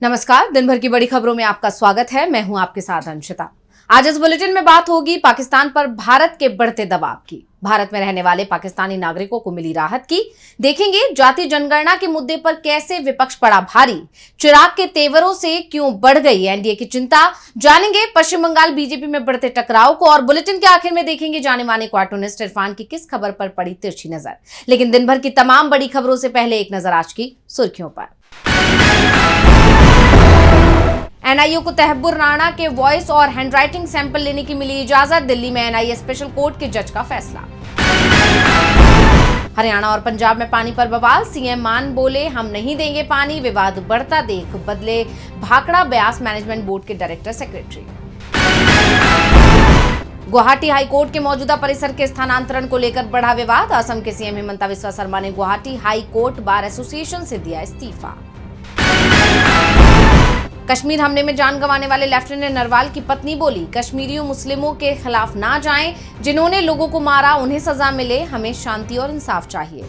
नमस्कार, दिन भर की बड़ी खबरों में आपका स्वागत है। मैं हूं आपके साथ अंशिता। आज इस बुलेटिन में बात होगी पाकिस्तान पर भारत के बढ़ते दबाव की। भारत में रहने वाले पाकिस्तानी नागरिकों को मिली राहत की। देखेंगे जाति जनगणना के मुद्दे पर कैसे विपक्ष पड़ा भारी। चिराग के तेवरों से क्यों बढ़ गई एनडीए की चिंता। जानेंगे पश्चिम बंगाल बीजेपी में बढ़ते टकराव को। और बुलेटिन के आखिर में देखेंगे जाने माने कार्टूनिस्ट इरफान की किस खबर पर पड़ी तिरछी नजर। लेकिन दिन भर की तमाम बड़ी खबरों से पहले एक नजर आज की सुर्खियों पर। एनआईए को तहब्बुर राणा के वॉइस और हैंडराइटिंग सैंपल लेने की मिली इजाजत। दिल्ली में एनआईए स्पेशल कोर्ट के जज का फैसला। हरियाणा और पंजाब में पानी पर बवाल। सीएम मान बोले हम नहीं देंगे पानी। विवाद बढ़ता देख बदले भाखड़ा ब्यास मैनेजमेंट बोर्ड के director secretary. Guwahati high court के मौजूदा परिसर के स्थानांतरण को लेकर बढ़ा विवाद। असम के सीएम हिमंता बिस्वा शर्मा ने Guwahati high court bar association से दिया इस्तीफा। कश्मीर हमले में जान गंवाने वाले लेफ्टिनेंट नरवाल की पत्नी बोली कश्मीरियों मुस्लिमों के खिलाफ ना जाएं, जिन्होंने लोगों को मारा उन्हें सजा मिले, हमें शांति और इंसाफ चाहिए।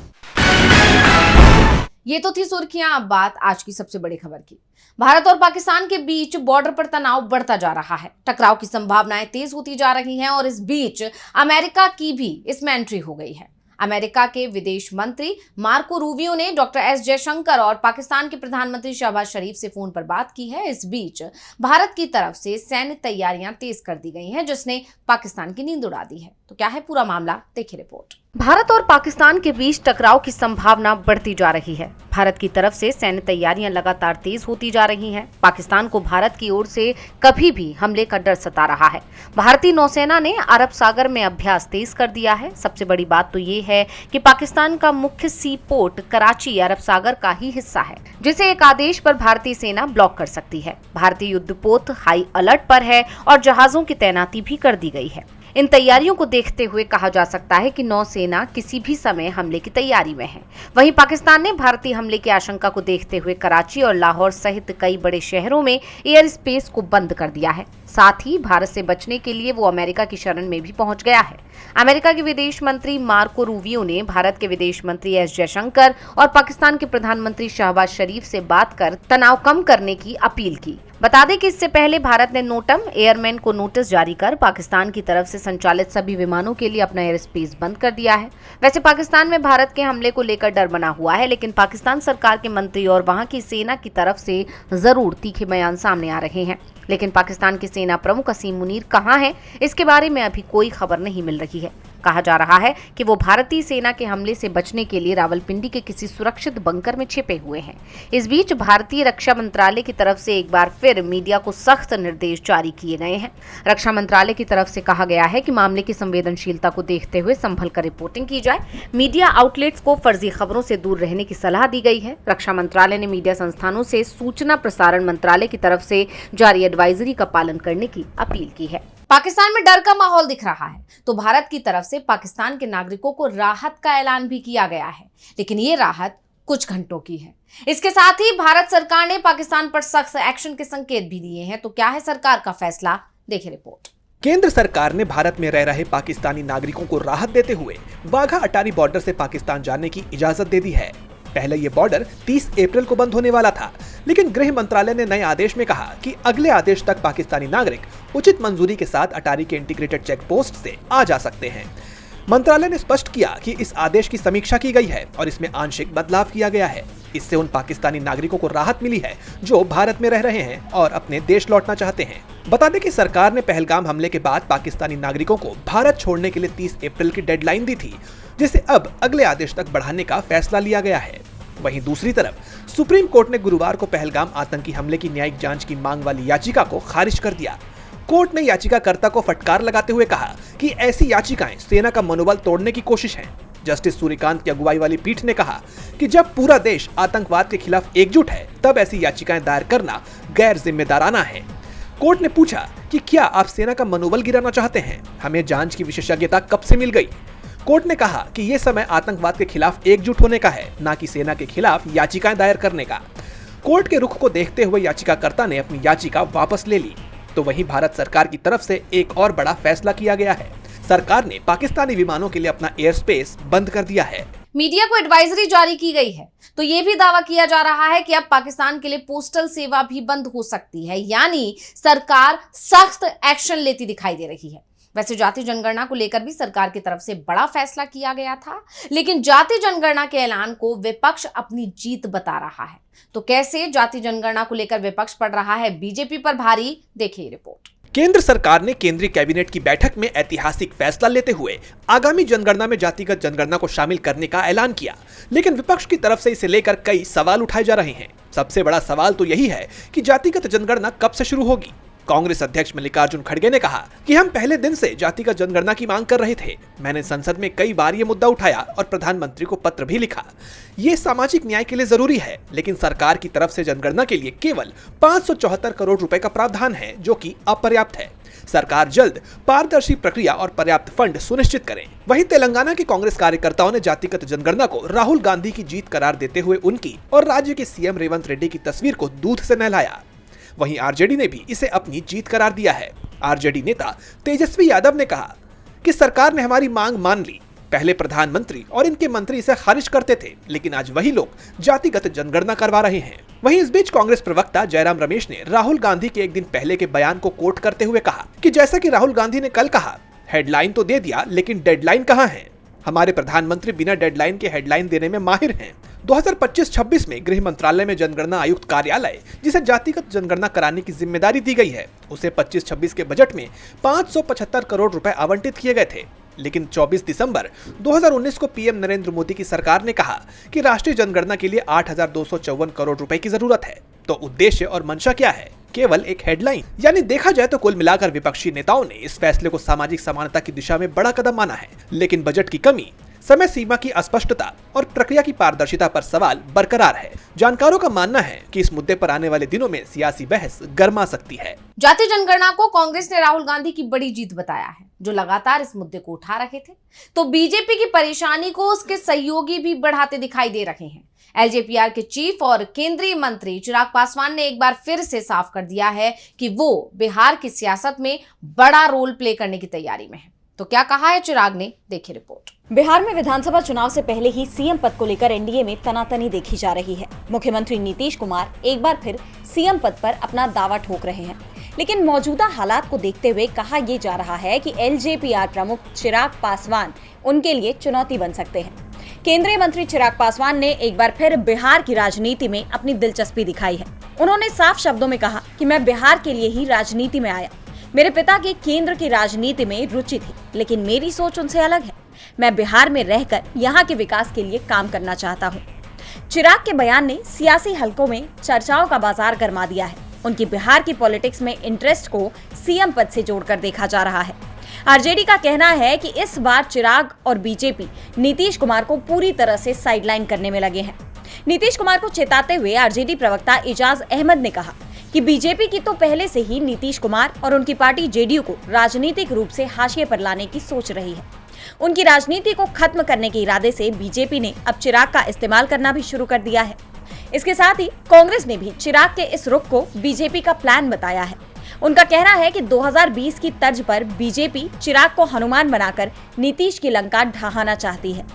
ये तो थी सुर्खियां। अब बात आज की सबसे बड़ी खबर की। भारत और पाकिस्तान के बीच बॉर्डर पर तनाव बढ़ता जा रहा है। टकराव की संभावनाएं तेज होती जा रही हैं और इस बीच अमेरिका की भी इसमें एंट्री हो गई है। अमेरिका के विदेश मंत्री मार्को रूबियो ने डॉक्टर एस जयशंकर और पाकिस्तान के प्रधानमंत्री शहबाज शरीफ से फोन पर बात की है। इस बीच भारत की तरफ से सैन्य तैयारियां तेज कर दी गई हैं, जिसने पाकिस्तान की नींद उड़ा दी है। तो क्या है पूरा मामला, देखिए रिपोर्ट। भारत और पाकिस्तान के बीच टकराव की संभावना बढ़ती जा रही है। भारत की तरफ से सैन्य तैयारियां लगातार तेज होती जा रही हैं। पाकिस्तान को भारत की ओर से कभी भी हमले का डर सता रहा है। भारतीय नौसेना ने अरब सागर में अभ्यास तेज कर दिया है। सबसे बड़ी बात तो ये है कि पाकिस्तान का मुख्य सी पोर्ट कराची अरब सागर का ही हिस्सा है, जिसे एक आदेश पर भारतीय सेना ब्लॉक कर सकती है। भारतीय युद्धपोत हाई अलर्ट पर है और जहाजों की तैनाती भी कर दी गई है। इन तैयारियों को देखते हुए कहा जा सकता है कि नौसेना किसी भी समय हमले की तैयारी में है। वहीं पाकिस्तान ने भारतीय हमले की आशंका को देखते हुए कराची और लाहौर सहित कई बड़े शहरों में एयर स्पेस को बंद कर दिया है। साथ ही भारत से बचने के लिए वो अमेरिका की शरण में भी पहुंच गया है। अमेरिका के विदेश मंत्री मार्को रूबियो ने भारत के विदेश मंत्री एस जयशंकर और पाकिस्तान के प्रधानमंत्री शहबाज शरीफ से बात कर तनाव कम करने की अपील की। बता दें कि इससे पहले भारत ने नोटम एयरमैन को नोटिस जारी कर पाकिस्तान की तरफ से संचालित सभी विमानों के लिए अपना एयर स्पेस बंद कर दिया है। वैसे पाकिस्तान में भारत के हमले को लेकर डर बना हुआ है, लेकिन पाकिस्तान सरकार के मंत्री और वहां की सेना की तरफ से जरूर तीखे बयान सामने आ रहे हैं। लेकिन पाकिस्तान के सेना प्रमुख असीम मुनीर कहां हैं, इसके बारे में अभी कोई खबर नहीं मिल रही है। कहा जा रहा है कि वो भारतीय सेना के हमले से बचने के लिए रावलपिंडी के किसी सुरक्षित बंकर में छिपे हुए हैं। इस बीच भारतीय रक्षा मंत्रालय की तरफ से एक बार फिर मीडिया को सख्त निर्देश जारी किए गए हैं। रक्षा मंत्रालय की तरफ से कहा गया है कि मामले की संवेदनशीलता को देखते हुए संभल कर रिपोर्टिंग की जाए। मीडिया आउटलेट्स को फर्जी खबरों से दूर रहने की सलाह दी गई है। रक्षा मंत्रालय ने मीडिया संस्थानों से सूचना प्रसारण मंत्रालय की तरफ से जारी एडवाइजरी का पालन करने की अपील की है। पाकिस्तान में डर का माहौल दिख रहा है, तो भारत की तरफ से पाकिस्तान के नागरिकों को राहत का ऐलान भी किया गया है, लेकिन ये राहत कुछ घंटों की है। इसके साथ ही भारत सरकार ने पाकिस्तान पर सख्त एक्शन के संकेत भी दिए हैं। तो क्या है सरकार का फैसला, देखिए रिपोर्ट। केंद्र सरकार ने भारत में रह रहे पाकिस्तानी नागरिकों को राहत देते हुए वाघा अटारी बॉर्डर से पाकिस्तान जाने की इजाजत दे दी है। पहले ये बॉर्डर 30 अप्रैल को बंद होने वाला था, लेकिन गृह मंत्रालय ने नए आदेश में कहा कि अगले आदेश तक पाकिस्तानी नागरिक उचित मंजूरी के साथ अटारी के इंटीग्रेटेड चेक पोस्ट से आ जा सकते हैं। मंत्रालय ने स्पष्ट किया कि इस आदेश की समीक्षा की गई है और इसमें आंशिक बदलाव किया गया है। इससे उन पाकिस्तानी नागरिकों को राहत मिली है जो भारत में रह रहे हैं और अपने देश लौटना चाहते हैं। बता दें कि सरकार ने पहलगाम हमले के बाद पाकिस्तानी नागरिकों को भारत छोड़ने के लिए 30 अप्रैल की डेडलाइन दी थी, जिसे अब अगले आदेश तक बढ़ाने का फैसला लिया गया है। वहीं दूसरी तरफ सुप्रीम कोर्ट ने गुरुवार को पहलगाम आतंकी हमले की न्यायिक जांच की मांग वाली याचिका को खारिज कर दिया। कोर्ट ने याचिकाकर्ता को फटकार लगाते हुए कहा कि ऐसी याचिकाएं सेना का मनोबल तोड़ने की कोशिश है। जस्टिस सूर्यकांत की अगुवाई वाली पीठ ने कहा कि जब पूरा देश आतंकवाद के खिलाफ एकजुट है, तब ऐसी याचिकाएं दायर करना गैर जिम्मेदाराना है। कोर्ट ने पूछा कि क्या आप सेना का मनोबल गिराना चाहते हैं? हमें जांच की विशेषज्ञता कब से मिल गई? कोर्ट ने कहा कि ये समय आतंकवाद के खिलाफ एकजुट होने का है, न कि सेना के खिलाफ याचिकाएं दायर करने का। कोर्ट के रुख को देखते हुए याचिकाकर्ता ने अपनी याचिका वापस ले ली। तो वहीं भारत सरकार की तरफ से एक और बड़ा फैसला किया गया है। सरकार ने पाकिस्तानी विमानों के लिए अपना एयर स्पेस बंद कर दिया है। मीडिया को एडवाइजरी जारी की गई है। तो ये भी दावा किया जा रहा है कि अब पाकिस्तान के लिए पोस्टल सेवा भी बंद हो सकती है, यानी सरकार सख्त एक्शन लेती दिखाई दे रही है। वैसे जाति जनगणना को लेकर भी सरकार की तरफ से बड़ा फैसला किया गया था, लेकिन जाति जनगणना के ऐलान को विपक्ष अपनी जीत बता रहा है। तो कैसे जाति जनगणना को लेकर विपक्ष पड़ रहा है बीजेपी पर भारी, देखिए रिपोर्ट। केंद्र सरकार ने केंद्रीय कैबिनेट की बैठक में ऐतिहासिक फैसला लेते हुए आगामी जनगणना में जातिगत जनगणना को शामिल करने का ऐलान किया, लेकिन विपक्ष की तरफ से इसे लेकर कई सवाल उठाए जा रहे हैं। सबसे बड़ा सवाल तो यही है कि जातिगत जनगणना कब से शुरू होगी। कांग्रेस अध्यक्ष मल्लिकार्जुन खड़गे ने कहा कि हम पहले दिन से जातिगत जनगणना की मांग कर रहे थे। मैंने संसद में कई बार ये मुद्दा उठाया और प्रधानमंत्री को पत्र भी लिखा। ये सामाजिक न्याय के लिए जरूरी है, लेकिन सरकार की तरफ से जनगणना के लिए केवल 574 करोड़ रुपए का प्रावधान है, जो कि अपर्याप्त है। सरकार जल्द पारदर्शी प्रक्रिया और पर्याप्त फंड सुनिश्चित करे। वहीं तेलंगाना के कांग्रेस कार्यकर्ताओं ने जातिगत जनगणना को राहुल गांधी की जीत करार देते हुए उनकी और राज्य के सीएम रेवंत रेड्डी की तस्वीर को दूध से नहलाया। वहीं आरजेडी ने भी इसे अपनी जीत करार दिया है। आरजेडी नेता तेजस्वी यादव ने कहा कि सरकार ने हमारी मांग मान ली। पहले प्रधानमंत्री और इनके मंत्री इसे खारिज करते थे, लेकिन आज वही लोग जातिगत जनगणना करवा रहे हैं। वहीं इस बीच कांग्रेस प्रवक्ता जयराम रमेश ने राहुल गांधी के एक दिन पहले के बयान को कोट करते हुए कहा कि जैसा कि राहुल गांधी ने कल कहा, हेडलाइन तो दे दिया, लेकिन डेडलाइन कहां है। हमारे प्रधानमंत्री बिना डेडलाइन के हेडलाइन देने में माहिर हैं। 2025-26 में गृह मंत्रालय में जनगणना आयुक्त कार्यालय, जिसे जातिगत जनगणना कराने की जिम्मेदारी दी गई है, उसे 25-26 के बजट में 575 करोड़ रुपए आवंटित किए गए थे। लेकिन 24 दिसंबर 2019 को पीएम नरेंद्र मोदी की सरकार ने कहा कि राष्ट्रीय जनगणना के लिए 8,254 करोड़ रुपए की जरूरत है। तो उद्देश्य और मंशा क्या है? केवल एक हेडलाइन। यानी देखा जाए तो कुल मिलाकर विपक्षी नेताओं ने इस फैसले को सामाजिक समानता की दिशा में बड़ा कदम माना है, लेकिन बजट की कमी, समय सीमा की अस्पष्टता और प्रक्रिया की पारदर्शिता पर सवाल बरकरार है। जानकारों का मानना है कि इस मुद्दे पर आने वाले दिनों में सियासी बहस गर्मा सकती है। जाति जनगणना को कांग्रेस ने राहुल गांधी की बड़ी जीत बताया है, जो लगातार इस मुद्दे को उठा रहे थे। तो बीजेपी की परेशानी को उसके सहयोगी भी बढ़ाते दिखाई दे रहे हैं। एलजेपीआर के चीफ और केंद्रीय मंत्री चिराग पासवान ने एक बार फिर से साफ कर दिया है कि वो बिहार की सियासत में बड़ा रोल प्ले करने की तैयारी में है। तो क्या कहा है चिराग ने, देखिए रिपोर्ट। बिहार में विधानसभा चुनाव से पहले ही सीएम पद को लेकर एनडीए में तनातनी देखी जा रही है। मुख्यमंत्री नीतीश कुमार एक बार फिर सीएम पद पर अपना दावा ठोक रहे हैं, लेकिन मौजूदा हालात को देखते हुए कहा यह जा रहा है कि एलजेपीआर प्रमुख चिराग पासवान उनके लिए चुनौती बन सकते हैं। केंद्रीय मंत्री चिराग पासवान ने एक बार फिर बिहार की राजनीति में अपनी दिलचस्पी दिखाई है। उन्होंने साफ शब्दों में कहा कि मैं बिहार के लिए ही राजनीति में आया। मेरे पिता की केंद्र की राजनीति में रुचि थी, लेकिन मेरी सोच उनसे अलग है। मैं बिहार में रहकर यहाँ के विकास के लिए काम करना चाहता हूँ। चिराग के बयान ने सियासी हलकों में चर्चाओं का बाजार गरमा दिया है। उनकी बिहार की पॉलिटिक्स में इंटरेस्ट को सीएम पद से जोड़कर देखा जा रहा है। आरजेडी का कहना है कि इस बार चिराग और बीजेपी नीतीश कुमार को पूरी तरह से साइडलाइन करने में लगे हैं। नीतीश कुमार को चेताते हुए आरजेडी प्रवक्ता इजाज अहमद ने कहा कि बीजेपी की तो पहले से ही नीतीश कुमार और उनकी पार्टी जेडीयू को राजनीतिक रूप से हाशिए पर लाने की सोच रही है। उनकी राजनीति को खत्म करने के इरादे से बीजेपी ने अब चिराग का इस्तेमाल करना भी शुरू कर दिया है। इसके साथ ही कांग्रेस ने भी चिराग के इस रुख को बीजेपी का प्लान बताया है। उनका कहना है कि 2020 की तर्ज पर बीजेपी चिराग को हनुमान बनाकर नीतीश की लंका ढहाना चाहती है।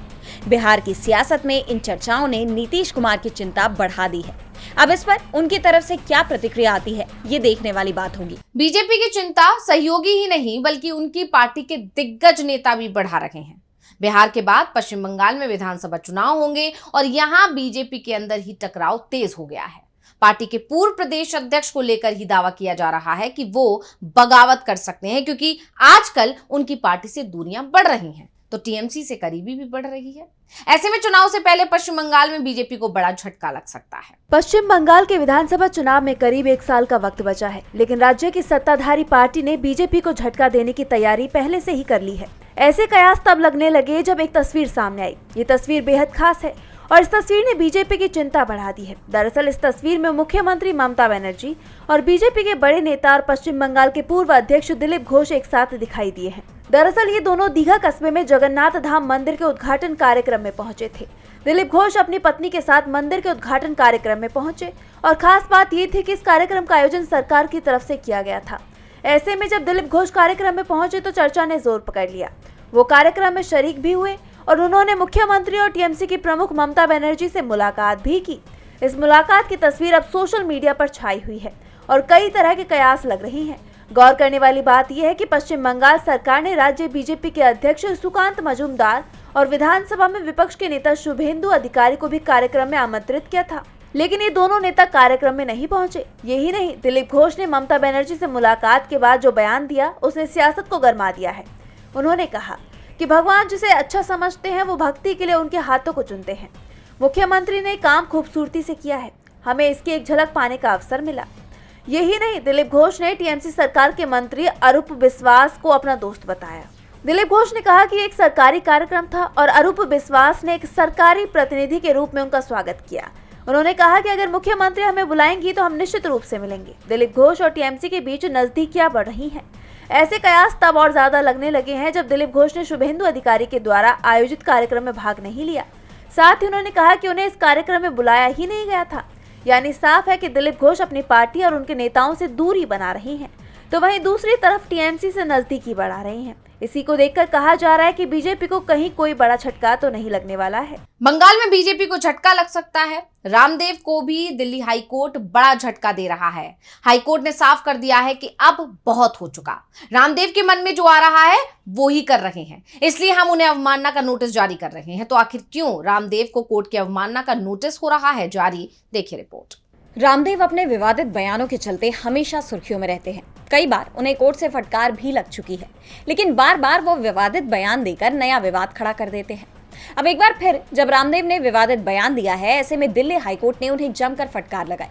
बिहार की सियासत में इन चर्चाओं ने नीतीश कुमार की चिंता बढ़ा दी है। अब इस पर उनकी तरफ से क्या प्रतिक्रिया आती है, ये देखने वाली बात होगी। बीजेपी की चिंता सहयोगी ही नहीं बल्कि उनकी पार्टी के दिग्गज नेता भी बढ़ा रहे हैं। बिहार के बाद पश्चिम बंगाल में विधानसभा चुनाव होंगे और यहाँ बीजेपी के अंदर ही टकराव तेज हो गया है। पार्टी के पूर्व प्रदेश अध्यक्ष को लेकर ही दावा किया जा रहा है कि वो बगावत कर सकते हैं, क्योंकि आजकल उनकी पार्टी से दूरियां बढ़ रही हैं, तो टीएमसी से करीबी भी बढ़ रही है। ऐसे में चुनाव से पहले पश्चिम बंगाल में बीजेपी को बड़ा झटका लग सकता है। पश्चिम बंगाल के विधानसभा चुनाव में करीब 1 साल का वक्त बचा है, लेकिन राज्य की सत्ताधारी पार्टी ने बीजेपी को झटका देने की तैयारी पहले से ही कर ली है। ऐसे कयास तब लगने लगे जब एक तस्वीर सामने आई। ये तस्वीर बेहद खास है और इस तस्वीर ने बीजेपी की चिंता बढ़ा दी है। दरअसल इस तस्वीर में मुख्यमंत्री ममता बनर्जी और बीजेपी के बड़े नेता और पश्चिम बंगाल के पूर्व अध्यक्ष दिलीप घोष एक साथ दिखाई दिए हैं। दरअसल ये दोनों दीघा कस्बे में जगन्नाथ धाम मंदिर के उद्घाटन कार्यक्रम में पहुंचे थे। दिलीप घोष अपनी पत्नी के साथ मंदिर के उद्घाटन कार्यक्रम में पहुंचे और खास बात ये थी कि इस कार्यक्रम का आयोजन सरकार की तरफ से किया गया था। ऐसे में जब दिलीप घोष कार्यक्रम में पहुंचे तो चर्चा ने जोर पकड़ लिया। वो कार्यक्रम में शरीक भी हुए और उन्होंने मुख्यमंत्री और टीएमसी की प्रमुख ममता बनर्जी से मुलाकात भी की। इस मुलाकात की तस्वीर अब सोशल मीडिया पर छाई हुई है और कई तरह के कयास लग रही हैं। गौर करने वाली बात यह है कि पश्चिम बंगाल सरकार ने राज्य बीजेपी के अध्यक्ष सुकांत मजूमदार और विधानसभा में विपक्ष के नेता शुभेंदु अधिकारी को भी कार्यक्रम में आमंत्रित किया था, लेकिन ये दोनों नेता कार्यक्रम में नहीं पहुंचे। यही नहीं, दिलीप घोष ने ममता बनर्जी से मुलाकात के बाद जो बयान दिया उसने सियासत को गरमा दिया है। उन्होंने कहा कि भगवान जिसे अच्छा समझते हैं वो भक्ति के लिए उनके हाथों को चुनते हैं। मुख्यमंत्री ने काम खूबसूरती से किया है, हमें इसकी एक झलक पाने का अवसर मिला। यही नहीं, दिलीप घोष ने टीएमसी सरकार के मंत्री अरूप बिस्वास को अपना दोस्त बताया। दिलीप घोष ने कहा कि एक सरकारी कार्यक्रम था और अरूप बिस्वास ने एक सरकारी प्रतिनिधि के रूप में उनका स्वागत किया। उन्होंने कहा कि अगर मुख्यमंत्री हमें बुलाएंगी तो हम निश्चित रूप से मिलेंगे। दिलीप घोष और टीएमसी के बीच नजदीकियां बढ़ रही हैं। ऐसे कयास तब और ज्यादा लगने लगे हैं जब दिलीप घोष ने शुभेंदु अधिकारी के द्वारा आयोजित कार्यक्रम में भाग नहीं लिया। साथ ही उन्होंने कहा कि उन्हें इस कार्यक्रम में बुलाया ही नहीं गया था। यानी साफ है कि दिलीप घोष अपनी पार्टी और उनके नेताओं से दूरी बना रही हैं, तो वहीं दूसरी तरफ टीएमसी से नजदीकी बढ़ा रही हैं। इसी को देखकर कहा जा रहा है कि बीजेपी को कहीं कोई बड़ा झटका तो नहीं लगने वाला है। बंगाल में बीजेपी को झटका लग सकता है। रामदेव को भी दिल्ली हाईकोर्ट बड़ा झटका दे रहा है। हाईकोर्ट ने साफ कर दिया है कि अब बहुत हो चुका। रामदेव के मन में जो आ रहा है वो ही कर रहे हैं, इसलिए हम उन्हें अवमानना का नोटिस जारी कर रहे हैं। तो आखिर क्यों रामदेव को कोर्ट की अवमानना का नोटिस हो रहा है जारी, देखिए रिपोर्ट। रामदेव अपने विवादित बयानों के चलते हमेशा सुर्खियों में रहते हैं। कई बार उन्हें कोर्ट से फटकार भी लग चुकी है, लेकिन बार बार वो विवादित बयान देकर नया विवाद खड़ा कर देते हैं। अब एक बार फिर जब रामदेव ने विवादित बयान दिया है, ऐसे में दिल्ली हाईकोर्ट ने उन्हें जमकर फटकार लगाई।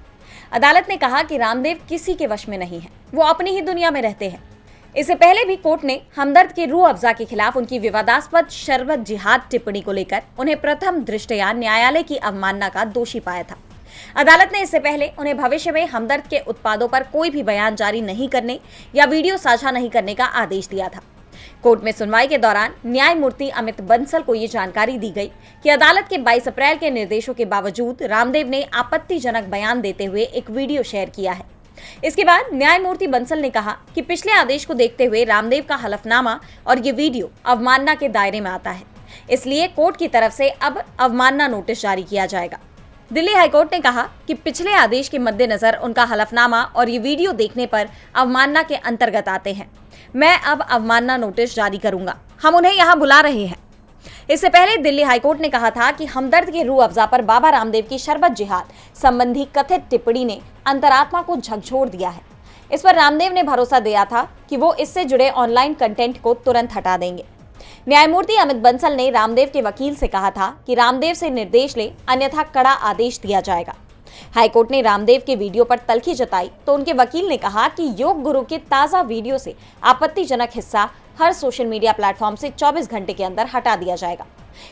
अदालत ने कहा कि रामदेव किसी के वश में नहीं है, वो अपनी ही दुनिया में रहते हैं। इससे पहले भी कोर्ट ने हमदर्द के रूह अफजा के खिलाफ उनकी विवादास्पद शरबत जिहाद टिप्पणी को लेकर उन्हें प्रथम दृष्टया न्यायालय की अवमानना का दोषी पाया था। अदालत ने इससे पहले उन्हें भविष्य में हमदर्द के उत्पादों पर कोई भी बयान जारी नहीं करने या वीडियो साझा नहीं करने का आदेश दिया था। कोर्ट में सुनवाई के दौरान न्यायमूर्ति अमित बंसल को ये जानकारी दी गई कि अदालत के 22 अप्रैल के निर्देशों के बावजूद रामदेव ने आपत्तिजनक बयान देते हुए एक वीडियो शेयर किया है। इसके बाद न्यायमूर्ति बंसल ने कहा कि पिछले आदेश को देखते हुए रामदेव का हलफनामा और ये वीडियो अवमानना के दायरे में आता है, इसलिए कोर्ट की तरफ से अब अवमानना नोटिस जारी किया जाएगा। दिल्ली हाईकोर्ट ने कहा कि पिछले आदेश के मद्देनजर उनका हलफनामा और ये वीडियो देखने पर अवमानना के अंतर्गत आते हैं। मैं अब अवमानना नोटिस जारी करूंगा, हम उन्हें यहाँ बुला रहे हैं। इससे पहले दिल्ली हाईकोर्ट ने कहा था कि हमदर्द के रूह अफजा पर बाबा रामदेव की शरबत जिहाद संबंधी कथित टिप्पणी ने अंतरात्मा को झकझोर दिया है। इस पर रामदेव ने भरोसा दिया था कि वो इससे जुड़े ऑनलाइन कंटेंट को तुरंत हटा देंगे। न्यायमूर्ति अमित बंसल ने रामदेव के वकील से कहा था कि रामदेव से निर्देश ले, अन्यथा कड़ा आदेश दिया जाएगा। हाईकोर्ट ने रामदेव के वीडियो पर तल्खी जताई तो उनके वकील ने कहा कि योग गुरु के ताजा वीडियो से आपत्तिजनक हिस्सा हर सोशल मीडिया प्लेटफॉर्म से 24 घंटे के अंदर हटा दिया जाएगा।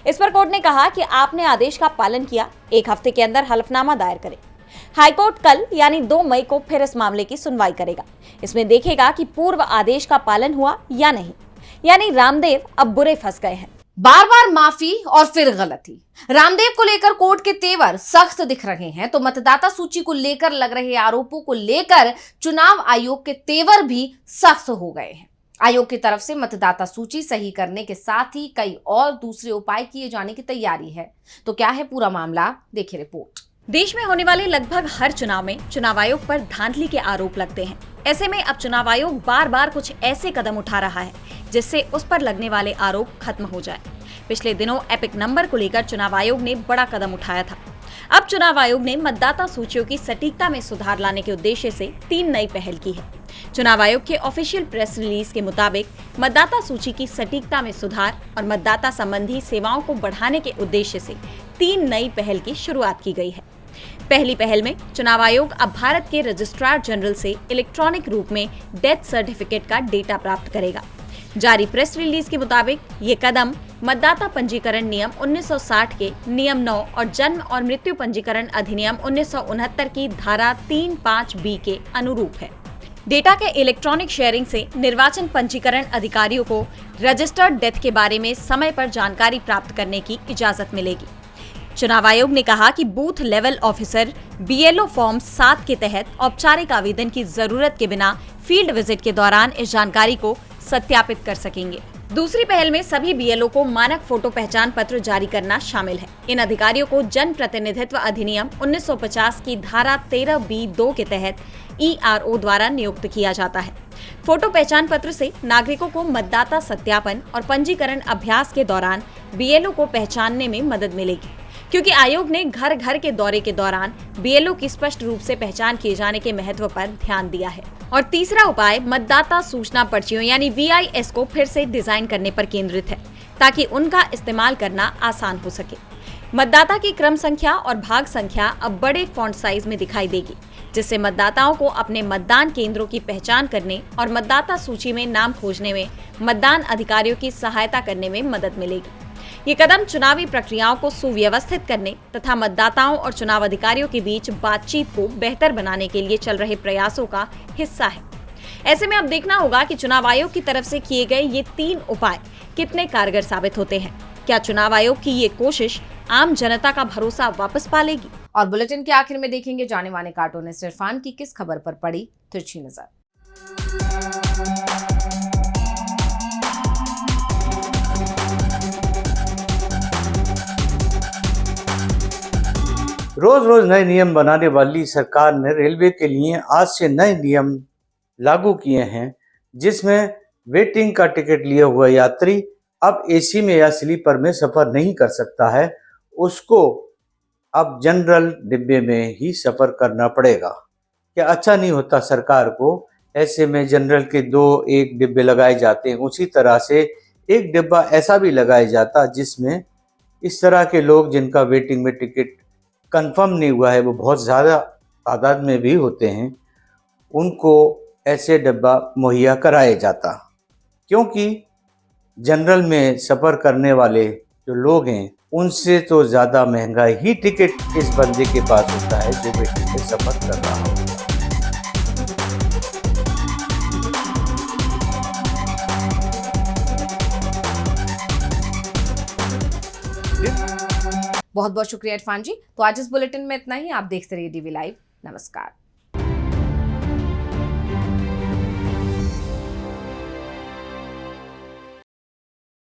इस पर कोर्ट ने कहा कि आपने आदेश का पालन किया, 1 हफ्ते के अंदर हलफनामा दायर करें। हाईकोर्ट कल यानी 2 मई को फिर इस मामले की सुनवाई करेगा। इसमें देखेगा कि पूर्व आदेश का पालन हुआ या नहीं, यानी रामदेव अब बुरे फंस गए हैं। बार बार माफी और फिर गलती। रामदेव को लेकर कोर्ट के तेवर सख्त दिख रहे हैं, तो मतदाता सूची को लेकर लग रहे आरोपों को लेकर चुनाव आयोग के तेवर भी सख्त हो गए हैं। आयोग की तरफ से मतदाता सूची सही करने के साथ ही कई और दूसरे उपाय किए जाने की तैयारी है। तो क्या है पूरा मामला, देखिए रिपोर्ट। देश में होने वाले लगभग हर चुनाव में चुनाव आयोग पर धांधली के आरोप लगते हैं। ऐसे में अब चुनाव आयोग बार बार कुछ ऐसे कदम उठा रहा है जिससे उस पर लगने वाले आरोप खत्म हो जाए। पिछले दिनों एपिक नंबर को लेकर चुनाव आयोग ने बड़ा कदम उठाया था। अब चुनाव आयोग ने मतदाता सूचियों की सटीकता में सुधार लाने के उद्देश्य से 3 नई पहल की है। चुनाव आयोग के ऑफिशियल प्रेस रिलीज के मुताबिक मतदाता सूची की सटीकता में सुधार और मतदाता संबंधी सेवाओं को बढ़ाने के उद्देश्य से 3 नई पहल की शुरुआत की गई है। पहली पहल में चुनाव आयोग अब भारत के रजिस्ट्रार जनरल से इलेक्ट्रॉनिक रूप में डेथ सर्टिफिकेट का डेटा प्राप्त करेगा। जारी प्रेस रिलीज के मुताबिक ये कदम मतदाता पंजीकरण नियम 1960 के नियम 9 और जन्म और मृत्यु पंजीकरण अधिनियम 1969 की धारा 3(5)(b) के अनुरूप है। डेटा के इलेक्ट्रॉनिक शेयरिंग से निर्वाचन पंजीकरण अधिकारियों को रजिस्टर्ड डेथ के बारे में समय पर जानकारी प्राप्त करने की इजाजत मिलेगी। चुनाव आयोग ने कहा कि booth level officer BLO form 7 के तहत औपचारिक आवेदन की जरूरत के बिना फील्ड विजिट के दौरान इस जानकारी को सत्यापित कर सकेंगे। दूसरी पहल में सभी बीएलओ को मानक फोटो पहचान पत्र जारी करना शामिल है। इन अधिकारियों को जन प्रतिनिधित्व अधिनियम 1950 की धारा 13B(2) के तहत ERO द्वारा नियुक्त किया जाता है। फोटो पहचान पत्र से नागरिकों को मतदाता सत्यापन और पंजीकरण अभ्यास के दौरान बीएलओ को पहचानने में मदद मिलेगी, क्योंकि आयोग ने घर घर के दौरे के दौरान बीएलओ की स्पष्ट रूप से पहचान किए जाने के महत्व पर ध्यान दिया है। और तीसरा उपाय मतदाता सूचना पर्चियों यानी VIS को फिर से डिजाइन करने पर केंद्रित है, ताकि उनका इस्तेमाल करना आसान हो सके। मतदाता की क्रम संख्या और भाग संख्या अब बड़े फॉन्ट साइज में दिखाई देगी, जिससे मतदाताओं को अपने मतदान केंद्रों की पहचान करने और मतदाता सूची में नाम खोजने में मतदान अधिकारियों की सहायता करने में मदद मिलेगी। ये कदम चुनावी प्रक्रियाओं को सुव्यवस्थित करने तथा मतदाताओं और चुनाव अधिकारियों के बीच बातचीत को बेहतर बनाने के लिए चल रहे प्रयासों का हिस्सा है। ऐसे में अब देखना होगा कि चुनाव आयोग की तरफ से किए गए ये 3 उपाय कितने कारगर साबित होते हैं। क्या चुनाव आयोग की ये कोशिश आम जनता का भरोसा वापस पा लेगी? और बुलेटिन के आखिर में देखेंगे जाने माने कार्टूनिस्ट इरफान की किस खबर पर पड़ी तिरछी नजर। रोज रोज नए नियम बनाने वाली सरकार ने रेलवे के लिए आज से नए नियम लागू किए हैं, जिसमें वेटिंग का टिकट लिए हुआ यात्री अब एसी में या स्लीपर में सफर नहीं कर सकता है, उसको अब जनरल डिब्बे में ही सफर करना पड़ेगा। क्या अच्छा नहीं होता सरकार को? ऐसे में जनरल के 2-1 डिब्बे लगाए जाते हैं, उसी तरह से एक डिब्बा ऐसा भी लगाया जाता जिसमें इस तरह के लोग जिनका वेटिंग में टिकट कंफर्म नहीं हुआ है, वो बहुत ज़्यादा तादाद में भी होते हैं, उनको ऐसे डब्बा मुहैया कराया जाता। क्योंकि जनरल में सफ़र करने वाले जो लोग हैं उनसे तो ज़्यादा महंगा ही टिकट इस बंदे के पास होता है जो वेटिंग में सफ़र कर रहा हो। बहुत बहुत शुक्रिया इरफान जी। तो आज इस बुलेटिन में इतना ही। आप देखते रहिए DV लाइव। नमस्कार।